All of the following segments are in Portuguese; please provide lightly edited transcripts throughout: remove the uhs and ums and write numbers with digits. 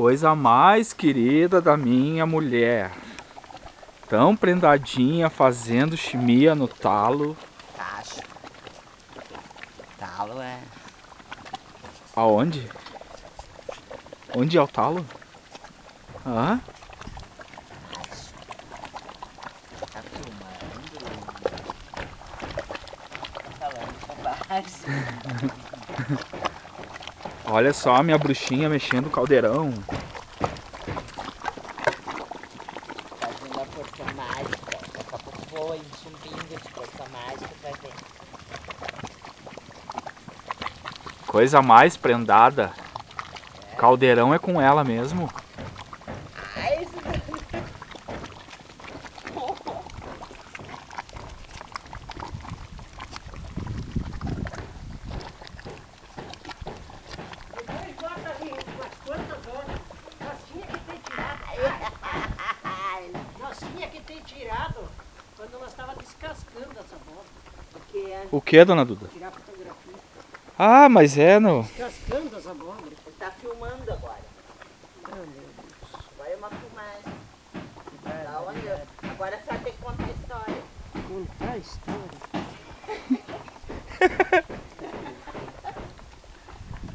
Coisa mais querida da minha mulher. Tão prendadinha, fazendo chimia no talo. Tacho. Talo é... Aonde? Onde é o talo? Hã? Tá filmando. Tá falando bobagem. Olha só a minha bruxinha mexendo o caldeirão. Fazendo a força mágica. Daqui a pouco vou encher um bingo de força mágica pra ver. Coisa mais prendada. Caldeirão é com ela mesmo. Ai, isso... Nós tinha que ter tirado quando nós estava descascando essa bola. Porque O que, dona Duda? Tirar fotografia. Ah, mas é no... Descascando essa bola. você tá filmando agora. Oh, meu Deus. Agora é uma filmagem. Da onde? Agora você vai ter que contar a história. Contar a história.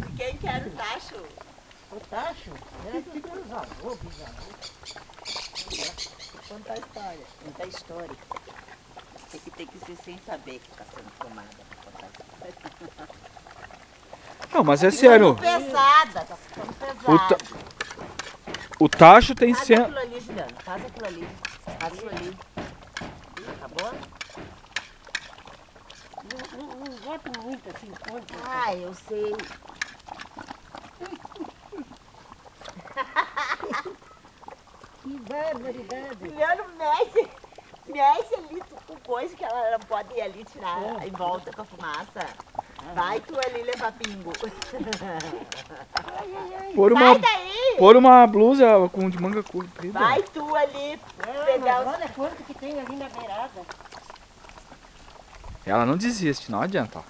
E quem quer o tacho? O tacho é dos meus avôs, bisavôs. Conta a história. Contar a história. Tem que ser sem saber que tá sendo filmada pra contar a história. Não, mas é sério. Pesada, tá ficando O, pesada. o tacho tem Faz cem... aquilo ali, Juliano. Faz aquilo ali. Faz aquilo ali. Acabou? Não gosto muito assim, conta. Ah, eu sei. Que barbaridade. Juliano, mexe ali com coisa que ela não pode ir ali tirar em volta com a fumaça. Vai tu ali levar pingo. Sai daí! Pôr uma blusa com de manga comprida. Vai tu ali pegar os... Olha quanto que tem ali na beirada. Ela não desiste, não adianta.